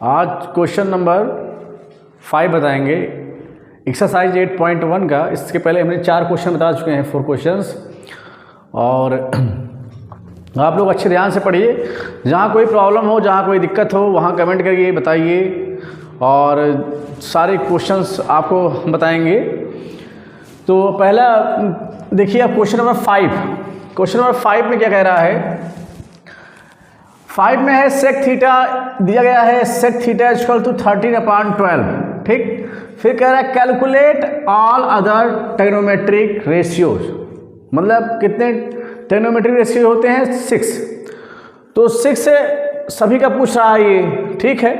आज question number 5 बताएंगे exercise 8.1 का। इसके पहले हमने 4 क्वेश्चन बता चुके हैं, 4 क्वेश्चंस। और आप लोग अच्छे ध्यान से पढ़िए, जहाँ कोई प्रॉब्लम हो, जहाँ कोई दिक्कत हो, वहाँ कमेंट करिए, बताइए, और सारे क्वेश्चंस आपको बताएंगे। तो पहला देखिए आप क्वेश्चन नंबर 5। क्वेश्चन नंबर 5 में क्या कह रहा है? 5 में है सेक थीटा दिया गया है, सेक थीटा इक्वल टू 13/12, ठीक। फिर कह रहा है calculate all other trigonometric ratios, मतलब कितने ट्रिग्नोमेट्रिक रेशियो होते हैं? 6। तो 6 से सभी का पूछ रहा है ये, ठीक है।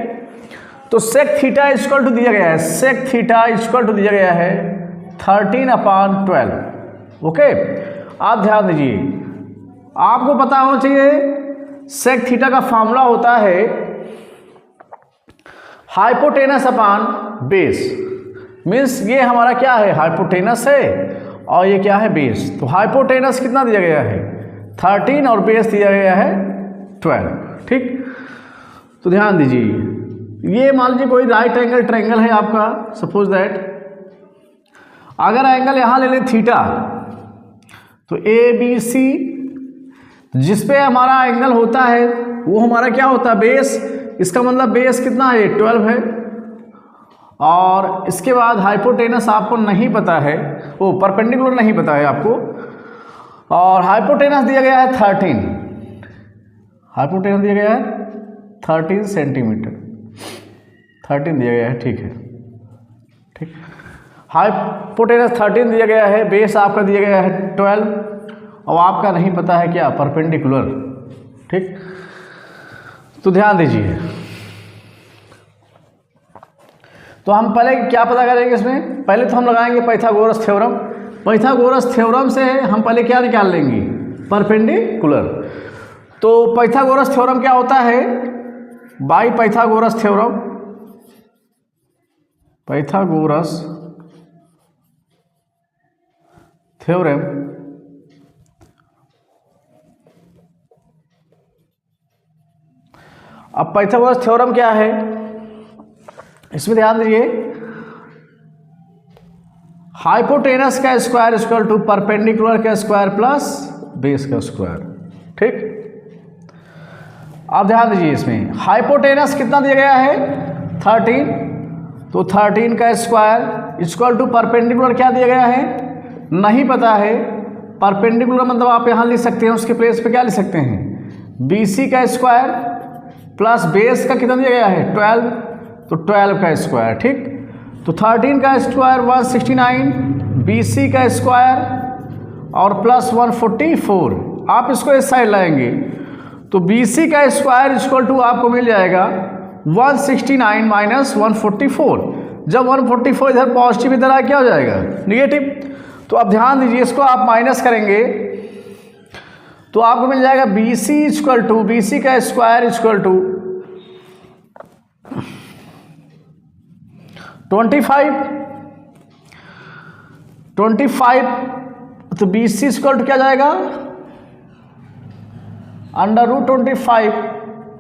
तो सेक थीटा इक्वल टू दिया गया है, सेक थीटा इक्वल टू दिया गया है 13/12। ओके, आप ध्यान दीजिए, आपको पता होना चाहिए सेक थीटा का फॉर्मूला होता है हाइपोटेनस अपॉन बेस। मीन्स ये हमारा क्या है? हाइपोटेनस है, और ये क्या है? बेस। तो हाइपोटेनस कितना दिया गया है? 13, और बेस दिया गया है 12, ठीक। तो ध्यान दीजिए, ये मान लीजिए कोई राइट एंगल ट्रायंगल है आपका, सपोज दैट। अगर एंगल यहाँ ले लें थीटा, तो ABC जिस पे हमारा एंगल होता है वो हमारा क्या होता है? बेस। इसका मतलब बेस कितना है? 12 है। और इसके बाद हाइपोटेनस आपको नहीं पता है, वो परपेंडिकुलर नहीं पता है आपको, और हाइपोटेनस दिया गया है 13। हाइपोटेनस दिया गया है 13 सेंटीमीटर, 13 दिया गया है, ठीक है, ठीक। हाइपोटेनस 13 दिया गया है, बेस आपका दिया गया है 12, और आपका नहीं पता है क्या? परपेंडिकुलर, ठीक। तो ध्यान दीजिए, तो हम पहले क्या पता करेंगे इसमें? पहले तो हम लगाएंगे पाइथागोरस थ्योरम। पाइथागोरस थ्योरम से हम पहले क्या निकाल लेंगे? परपेंडिकुलर। तो पाइथागोरस थ्योरम क्या होता है? By Pythagoras theorem, Pythagoras theorem अब पाइथागोरस थ्योरम क्या है इसमें ध्यान दीजिए, हाइपोटेनस का स्क्वायर इक्वल टू परपेंडिकुलर का स्क्वायर प्लस बेस का स्क्वायर, ठीक। अब ध्यान दीजिए, इसमें हाइपोटेनस कितना दिया गया है? 13। तो 13 का स्क्वायर इक्वल टू परपेंडिकुलर क्या दिया गया है? नहीं पता है। परपेंडिकुलर मतलब आप यहाँ लिख सकते हैं, उसके प्लेस पे क्या लिख सकते हैं? BC का स्क्वायर प्लस बेस का कितना दिया गया है? 12। तो 12 का स्क्वायर, ठीक। तो 13 का स्क्वायर 169, BC का स्क्वायर और प्लस 144। आप इसको इस साइड लाएंगे तो BC का स्क्वायर इक्वल टू आपको मिल जाएगा 169 माइनस 144। जब 144 इधर पॉजिटिव, इधर आ क्या हो जाएगा? निगेटिव। तो अब ध्यान दीजिए, इसको आप माइनस करेंगे तो आपको मिल जाएगा BC इक्वल टू, BC का स्क्वायर इक्वल टू 25। तो BC इक्वल टू क्या जाएगा? √25।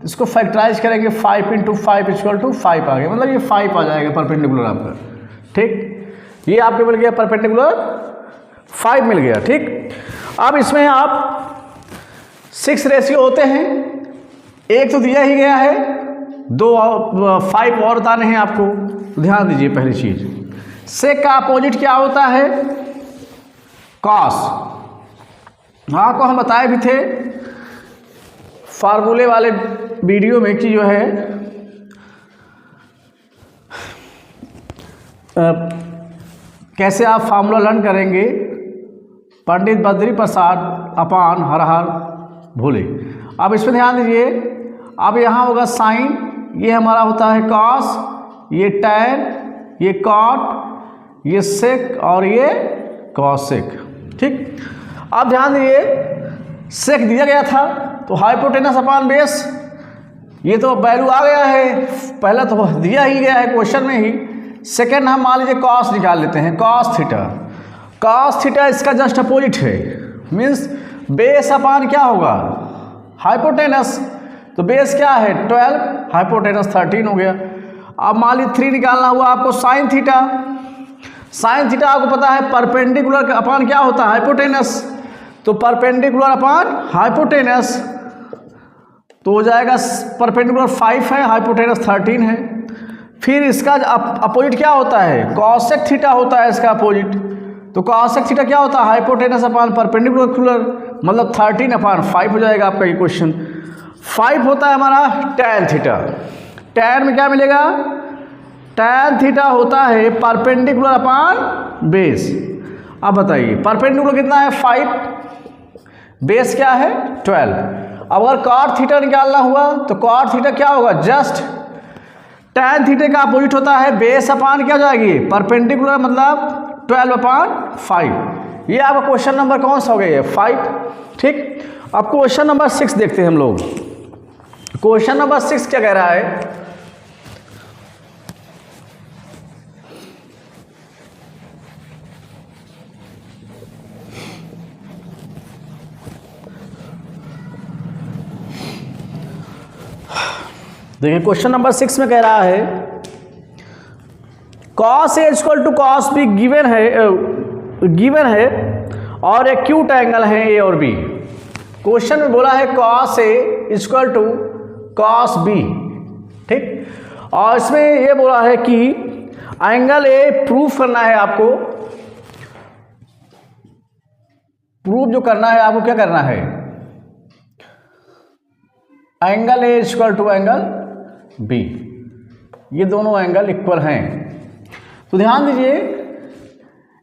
इसको फैक्टराइज करेंगे, 5 × 5 इक्वल टू 5 आ गया, मतलब ये 5 आ जाएगा परपेंडिकुलर आपका, ठीक। ये आपको मिल गया परपेंडिकुलर 5 मिल गया, ठीक। अब इसमें आप 6 रेशियो होते हैं, एक तो दिया ही गया है, 5 और बताने हैं आपको। ध्यान दीजिए, पहली चीज सेक का अपोजिट क्या होता है? कॉस। आपको हम बताए भी थे फार्मूले वाले वीडियो में कि जो है कैसे आप फार्मूला लर्न करेंगे, पंडित बद्री प्रसाद अपान हर हर भोले। अब इसमें ध्यान दीजिए, अब यहाँ होगा साइन, ये हमारा होता है कॉस, ये टैन, ये कॉट, ये सेक, और ये कॉसेक, ठीक। अब ध्यान दीजिए, सेक दिया गया था तो हाइपोटेनस अपॉन बेस, ये तो वैल्यू आ गया है, पहला तो दिया ही गया है क्वेश्चन में ही। सेकेंड हम मान लीजिए कॉस निकाल लेते हैं, कॉस थीटा। कॉस थीटा इसका जस्ट अपोजिट है, मीन्स बेस अपॉन क्या होगा? हाइपोटेनस। तो बेस क्या है 12, हाइपोटेनस 13 हो गया। अब मान लीजिए 3 निकालना हुआ आपको साइन थीटा। साइन थीटा आपको पता है परपेंडिकुलर अपान क्या होता है हाइपोटेनस, तो परपेंडिकुलर अपान हाइपोटेनस तो हो जाएगा परपेंडिकुलर 5 है, हाइपोटेनस 13 है। फिर इसका अपोजिट क्या होता है कॉसेक थीटा होता है इसका अपोजिट, तो कॉसेक थीटा क्या होता है हाइपोटेनस अपान परपेंडिकुलर, मतलब 13/5 हो जाएगा आपका ये क्वेश्चन। 5 होता है हमारा टैन थीटा। टैन में क्या मिलेगा, टैन थीटा होता है परपेंडिकुलर अपान बेस। अब बताइए परपेंडिकुलर कितना है 5, बेस क्या है 12। अब अगर कॉट थीटा निकालना हुआ तो कॉट थीटा क्या होगा जस्ट टैन थीटा का अपोजिट होता है बेस अपान क्या हो जाएगी परपेंडिकुलर, मतलब 12/5। ये आपका क्वेश्चन नंबर कौन सा हो गया 5। ठीक, अब क्वेश्चन नंबर 6 देखते हैं हम लोग। क्वेश्चन नंबर 6 क्या कह रहा है, देखिए क्वेश्चन नंबर 6 में कह रहा है cos A equal to cos B given है और एक्यूट एंगल है A और B। क्वेश्चन में बोला है cos A equal to cos B, ठीक, और इसमें ये बोला है कि एंगल A प्रूफ करना है आपको। प्रूफ जो करना है आपको क्या करना है, angle A equal to angle B, ये दोनों एंगल इक्वल हैं। तो ध्यान दीजिए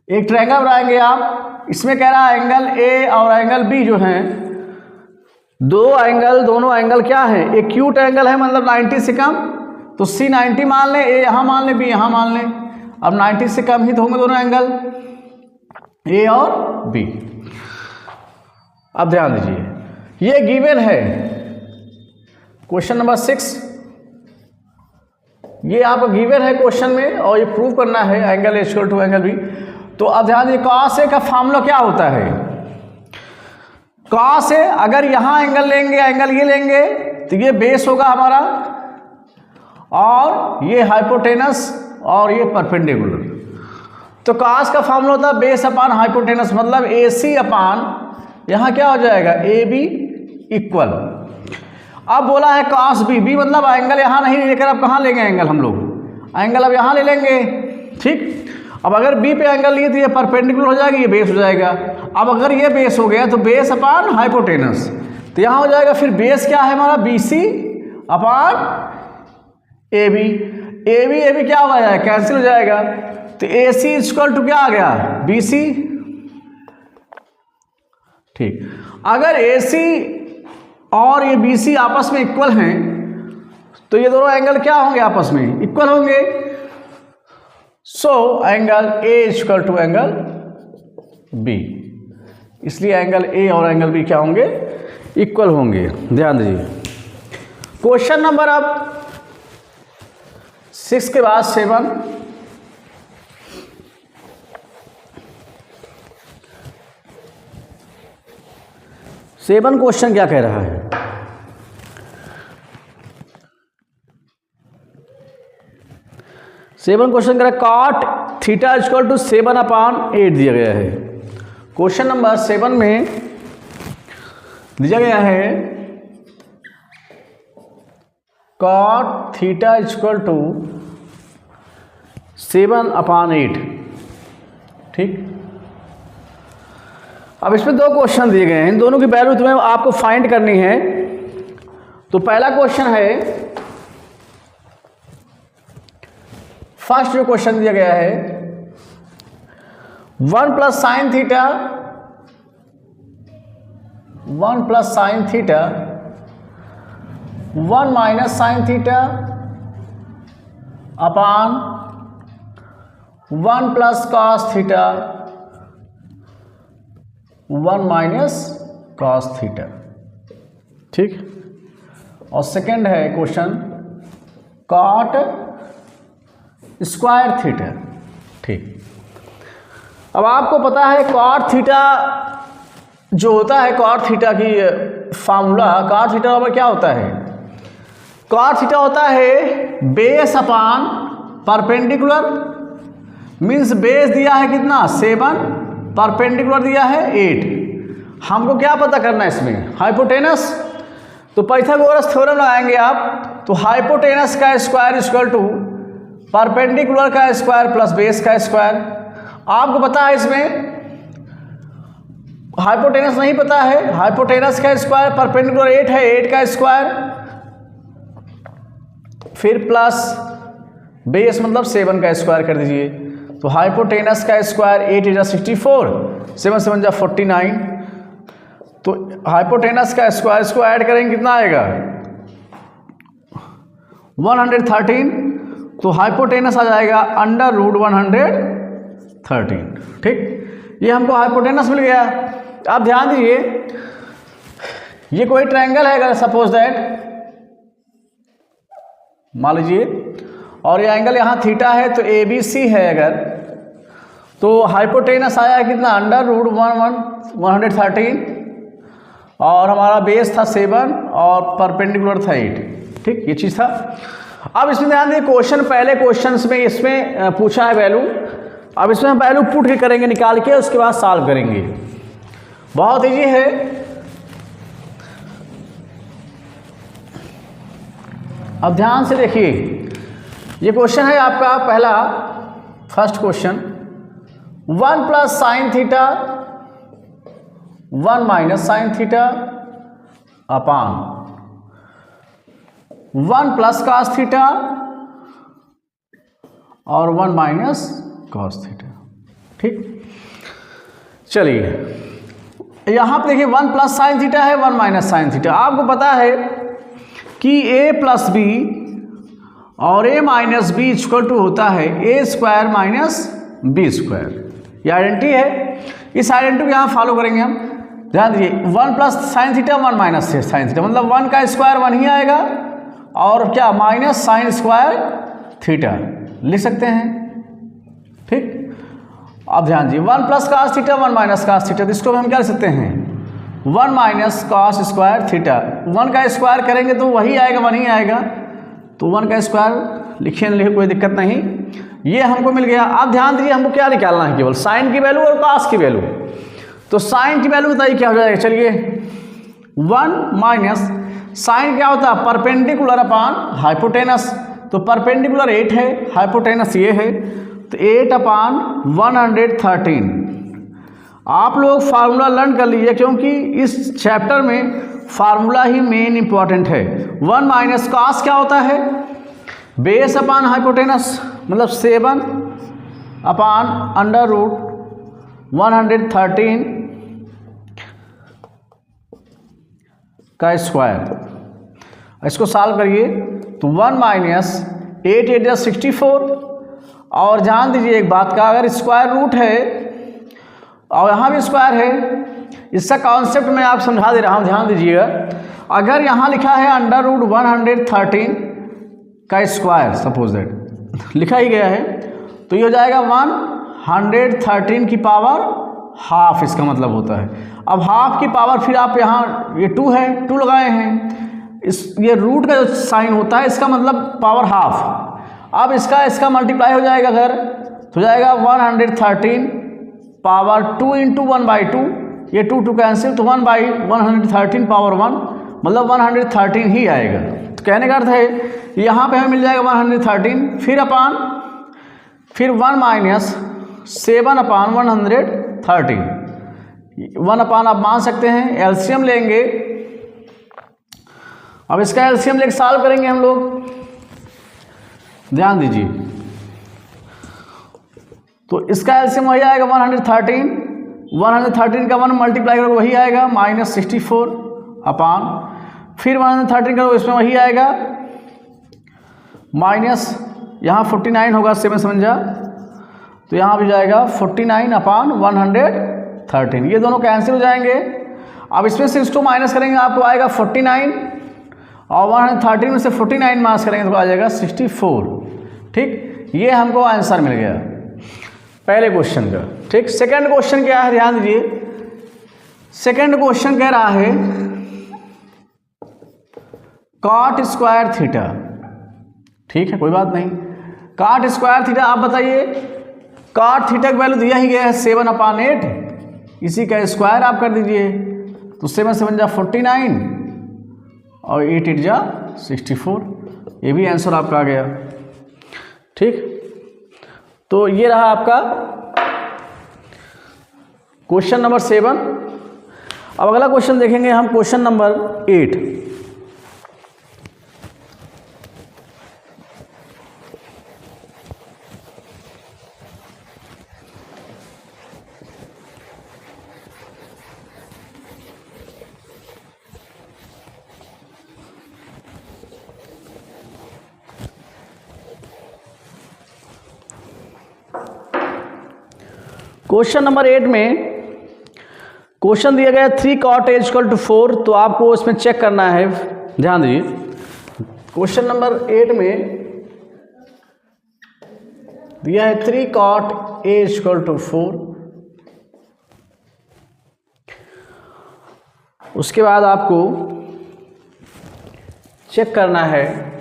एक ट्रायंगल बनाएंगे आप, इसमें कह रहा है एंगल A और एंगल B जो हैं दोनों एंगल क्या है एक्यूट एंगल है, मतलब 90 से कम, तो C 90 मान लें, A यहाँ मान लें, B यहाँ मान लें। अब 90 से कम ही तो होंगे दोनों एंगल A और B। अब ध्यान दीजिए ये गिवन है क्वेश्चन नंबर 6, ये आपका गिवन है क्वेश्चन में और ये प्रूव करना है angle A equal to angle B। तो अब ध्यान दीजिए cos A का फार्मूला क्या होता है, cos A अगर यहाँ एंगल लेंगे एंगल ये लेंगे तो ये बेस होगा हमारा और ये हाइपोटेनस और ये परपेंडिकुलर। तो cos का फार्मूला होता है बेस अपान हाइपोटेनस, मतलब AC अपान यहाँ क्या हो जाएगा AB इक्वल। अब बोला है cos B, B मतलब एंगल यहाँ नहीं लेकर अब कहाँ लेंगे एंगल, हम लोग एंगल अब यहाँ ले लेंगे। ठीक, अब अगर B पे एंगल लिए तो ये परपेंडिकुलर हो जाएगी, ये बेस हो जाएगा। अब अगर ये बेस हो गया तो बेस अपान हाइपोटेनस, तो यहाँ हो जाएगा फिर बेस क्या है हमारा BC अपान AB। AB क्या हो जाएगा कैंसिल हो जाएगा, तो AC इक्वल टू क्या आ गया BC। ठीक, अगर AC और ये BC आपस में इक्वल हैं तो ये दोनों एंगल क्या होंगे आपस में इक्वल होंगे। So angle A equal to angle B, इसलिए एंगल A और एंगल B क्या होंगे इक्वल होंगे। ध्यान दीजिए क्वेश्चन नंबर अब 6 के बाद 7। सेवन क्वेश्चन क्या कह रहा है, सेवन क्वेश्चन कह रहा है कॉट थीटा इक्वल टू 7/8 दिया गया है। क्वेश्चन नंबर 7 में दिया गया है कॉट थीटा इक्वल टू 7/8। ठीक, अब इसमें दो क्वेश्चन दिए गए हैं, इन दोनों की वैल्यू तुम्हें आपको फाइंड करनी है। तो पहला क्वेश्चन है, फर्स्ट जो क्वेश्चन दिया गया है 1 plus sine theta 1 plus sine theta 1 minus sine theta upon 1 plus cos theta 1 minus cos theta. ठीक, और सेकंड है क्वेश्चन कॉट स्क्वायर थीटा। ठीक, अब आपको पता है कॉट थीटा जो होता है, कॉट थीटा की फार्मूला, कॉट थीटा बराबर क्या होता है कॉस थीटा होता है base upon perpendicular, means base दिया है कितना 7, परपेंडिकुलर दिया है 8। हमको क्या पता करना है इसमें हाइपोटेनस, तो पाइथागोरस थ्योरम लगाएंगे आप, तो हाइपोटेनस का स्क्वायर इक्वल टू परपेंडिकुलर का स्क्वायर प्लस बेस का स्क्वायर। आपको पता है इसमें हाइपोटेनस नहीं पता है, हाइपोटेनस का स्क्वायर परपेंडिकुलर 8 है, 8 का स्क्वायर फिर प्लस बेस मतलब 7 का स्क्वायर कर दीजिए। तो हाइपोटेनस का स्क्वायर 8 × 64, 7 7 × 49। तो हाइपोटेनस का स्क्वायर इसको ऐड करेंगे कितना आएगा 113। तो हाइपोटेनस आ जाएगा √113। ठीक, ये हमको हाइपोटेनस मिल गया। आप ध्यान दीजिए, ये कोई ट्रायंगल है अगर सपोज दैट, मान लीजिए, और ये एंगल यहाँ थीटा है तो ABC है अगर, तो हाइपोटेनस आया है कितना √113 और हमारा बेस था 7 और परपेंडिकुलर था 8। ठीक, ये चीज़ था। अब इसमें ध्यान दीजिए, क्वेश्चन पहले क्वेश्चंस में इसमें पूछा है वैल्यू, अब इसमें हम वैल्यू पुट के करेंगे निकाल के, उसके बाद सॉल्व करेंगे। बहुत ईजी है। अब ध्यान से देखिए, ये क्वेश्चन है आपका पहला फर्स्ट क्वेश्चन, 1 + sin θ 1 - sin θ अपान 1 + cos θ और 1 - cos θ। ठीक, चलिए यहाँ पे देखिए 1 + sin θ है, 1 - sin θ। आपको पता है कि a + b और a - b = होता है a² - b²। ये आइडेंटिटी है, इस आइडेंटिटी को यहाँ फॉलो करेंगे हम। ध्यान दीजिए 1 + sin θ 1 - sin θ, मतलब 1 का स्क्वायर 1 ही आएगा और क्या -sin² θ लिख सकते हैं। ठीक, अब ध्यान दीजिए 1 + cos θ 1 - cos θ, तो इसको हम क्या लिख सकते हैं 1 - cos² θ। 1 का स्क्वायर करेंगे तो वही आएगा, 1 ही आएगा, तो 1 का स्क्वायर लिखिए, लिखे कोई दिक्कत नहीं, ये हमको मिल गया। अब ध्यान दीजिए हमको क्या निकालना है, केवल साइन की वैल्यू और cos की वैल्यू। तो साइन की वैल्यू बताइए क्या हो जाएगा, चलिए 1 - साइन क्या होता है परपेंडिकुलर अपान हाइपोटेनस, तो परपेंडिकुलर 8 है, हाइपोटेनस ये है, तो 8/113। आप लोग फार्मूला लर्न कर लीजिए, क्योंकि इस चैप्टर में फार्मूला ही मेन इंपॉर्टेंट है। 1 - cos क्या होता है बेस अपान हाइपोटेनस, मतलब 7/√113 का स्क्वायर। इसको सॉल्व करिए तो 1 - 8 × 64। और जान दीजिए एक बात का, अगर स्क्वायर रूट है और यहाँ भी स्क्वायर है, इसका कॉन्सेप्ट मैं आप समझा दे रहा हूँ, ध्यान दीजिएगा। अगर यहाँ लिखा है √113 का स्क्वायर, सपोज दैट लिखा ही गया है, तो ये हो जाएगा 113 की पावर हाफ, इसका मतलब होता है। अब हाफ की पावर फिर आप यहाँ ये 2 है, 2 लगाए हैं, ये रूट का जो साइन होता है इसका मतलब पावर हाफ। अब इसका मल्टीप्लाई हो जाएगा अगर, तो हो जाएगा 113 पावर 2 × 1/2, ये 2 कैंसिल, तो 1/113 पावर 1, मतलब 113 ही आएगा। तो कहने का अर्थ है यहाँ पे हमें मिल जाएगा 113, फिर अपान, फिर 1 - 7/113, 1 अपान आप मान सकते हैं, एलसीएम लेंगे। अब इसका एलसीएम लेके सॉल्व करेंगे हम लोग, ध्यान दीजिए। तो इसका एलसीएम वही आएगा 113 का 1 मल्टीप्लाई करोगे वही आएगा -64 अपान, फिर 113 करोगे इसमें वही आएगा माइनस, यहाँ 49 होगा 7 समझा, तो यहाँ भी जाएगा 49/113, ये दोनों कैंसिल हो जाएंगे। अब इसमें से इसको माइनस करेंगे, आपको आएगा 49 और 113 में से 49 माइनस करेंगे तो आ जाएगा 64। ठीक, ये हमको आंसर मिल गया पहले क्वेश्चन का। ठीक, सेकंड क्वेश्चन क्या है, ध्यान दीजिए। सेकंड क्वेश्चन कह रहा है कॉट स्क्वायर थीटा, ठीक है कोई बात नहीं। कॉट स्क्वायर थीटा आप बताइए, कॉट थीटा का वैल्यू दिया ही गया है 7/8, इसी का स्क्वायर आप कर दीजिए, तो 7 7 जा 49 और 8 8 जा 64, ये भी आंसर आपका आ गया। ठीक, तो ये रहा आपका क्वेश्चन नंबर 7। अब अगला क्वेश्चन देखेंगे हम, क्वेश्चन नंबर 8। क्वेश्चन नंबर 8 में क्वेश्चन दिया गया 3 cot a = 4, तो आपको इसमें चेक करना है, ध्यान दीजिए। क्वेश्चन नंबर 8 में दिया है 3 cot a = 4, उसके बाद आपको चेक करना है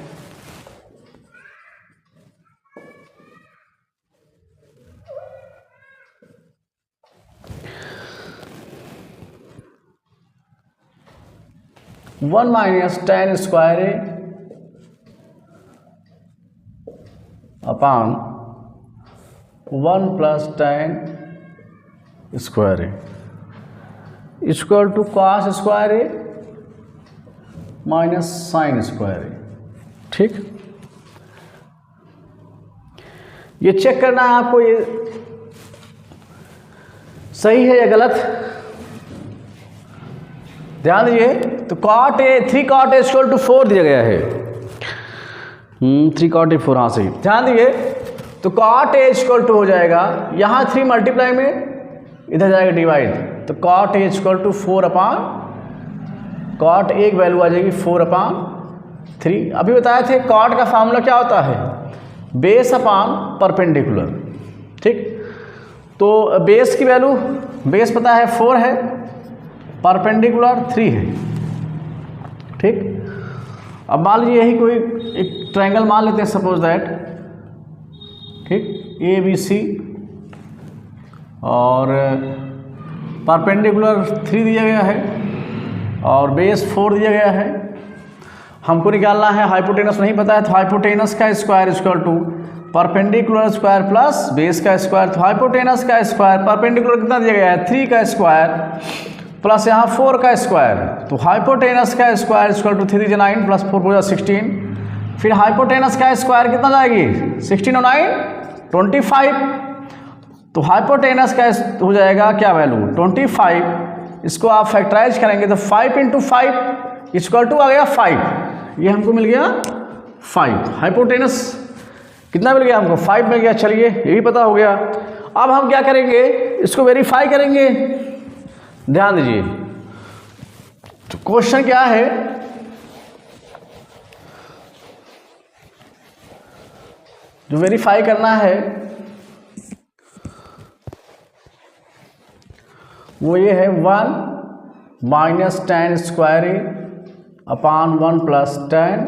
one minus tan square a upon 1 plus tan square a equal to cos square a minus sin square a। ठीक, ये चेक करना है आपको, ये सही है या गलत, ध्यान दीजिए। तो cot a 3 cot a = 4 दिया गया है, 3 cot a 4, हाँ सही, ध्यान दीजिए। तो cot a = हो जाएगा, यहाँ 3 मल्टीप्लाई में इधर जाएगा डिवाइड, तो cot a = 4 upon cot a की वैल्यू आ जाएगी 4/3। अभी बताए थे cot का फार्मूला क्या होता है, बेस अपॉन परपेंडिकुलर। ठीक, तो बेस की वैल्यू, बेस पता है 4 है, परपेंडिकुलर 3 है। ठीक, अब मान लीजिए यही कोई एक ट्रायंगल मान लेते हैं, सपोज दैट, ठीक, ABC और परपेंडिकुलर 3 दिया गया है और बेस 4 दिया गया है। हमको निकालना है हाइपोटेनस, नहीं पता है, तो हाइपोटेनस का square equal to perpendicular square plus base का स्क्वायर, तो हाइपोटेनस का स्क्वायर, परपेंडिकुलर कितना दिया गया है 3 का स्क्वायर प्लस यहाँ 4 का स्क्वायर, तो हाइपोटेनस का स्क्वायर इक्वल टू 3 9 प्लस 4 हो जाए 16। फिर हाइपोटेनस का स्क्वायर कितना जाएगी, 16 और 9 25, तो हाइपोटेनस का हो जाएगा क्या वैल्यू 25। इसको आप फैक्टराइज करेंगे तो 5 × 5 इक्वल टू आ गया 5, ये हमको मिल गया 5। हाइपोटेनस कितना मिल गया हमको, 5 मिल गया। चलिए ये भी पता हो गया। अब हम क्या करेंगे, इसको वेरीफाई करेंगे। ध्यान दीजिए, तो क्वेश्चन क्या है, जो वेरीफाई करना है वो ये है 1 minus tan square a upon 1 plus tan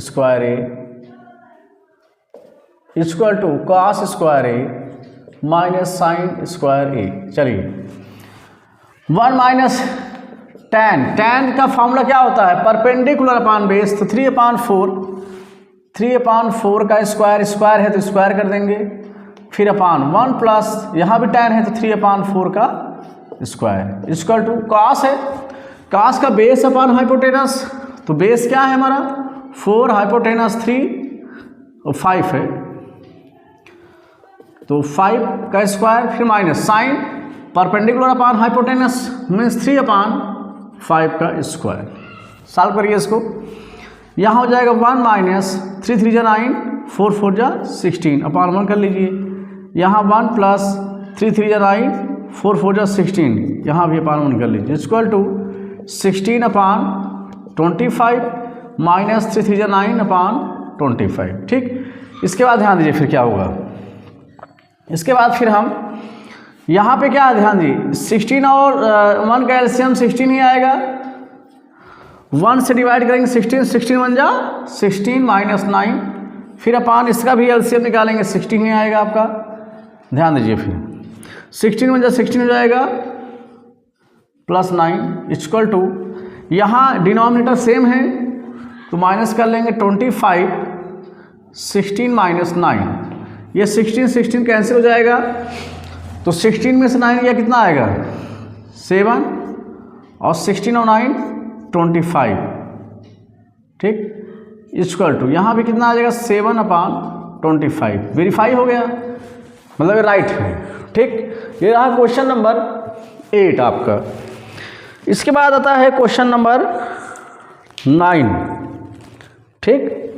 square a equal to cos square a minus sin square a। चलिए 1 माइनस tan का फॉर्मूला क्या होता है, परपेंडिकुलर अपॉन बेस, तो 3/4 का स्क्वायर है तो स्क्वायर कर देंगे, फिर अपॉन 1 प्लस यहाँ भी tan है तो 3/4 का स्क्वायर इक्वल टू cos है, cos का बेस अपॉन हाइपोटेनस, तो बेस क्या है हमारा 4, हाइपोटेनस 3 और 5 है, तो 5 का स्क्वायर, फिर minus sine perpendicular upon hypotenuse means 3/5 का स्क्वायर। सॉल्व करिए इसको, यहाँ हो जाएगा 1 माइनस 3 3 जा 9 4 4 जा 16 अपॉन 1 कर लीजिए, यहाँ 1 प्लस 3 3 जा 9 4 4 जा 16, यहाँ भी अपॉन 1 कर लीजिए, इक्वल टू 16/25 माइनस 3 3 जा 9/25। ठीक, इसके बाद ध्यान दीजिए फिर क्या होगा, इसके बाद फिर हम यहाँ पे क्या ध्यान दीजिए, 16 और 1 का एलसीएम 16 ही आएगा, 1 से डिवाइड करेंगे 16, 16 1 जा 16 माइनस 9, फिर अपान इसका भी एलसीएम निकालेंगे 16 ही आएगा आपका। ध्यान दीजिए, फिर 16 1 जा 16 हो जाएगा प्लस 9 इक्वल टू, यहाँ डिनोमिनेटर सेम है तो माइनस कर लेंगे 25, 16 माइनस 9, ये 16 16 कैंसिल हो जाएगा, तो 16 में से 9 गया कितना आएगा 7, और 16 और 9 25, ठीक, इक्वल टू यहाँ भी कितना आ जाएगा 7/25। वेरीफाई हो गया, मतलब ये राइट है, ठीक। ये रहा क्वेश्चन नंबर 8 आपका। इसके बाद आता है क्वेश्चन नंबर 9, ठीक।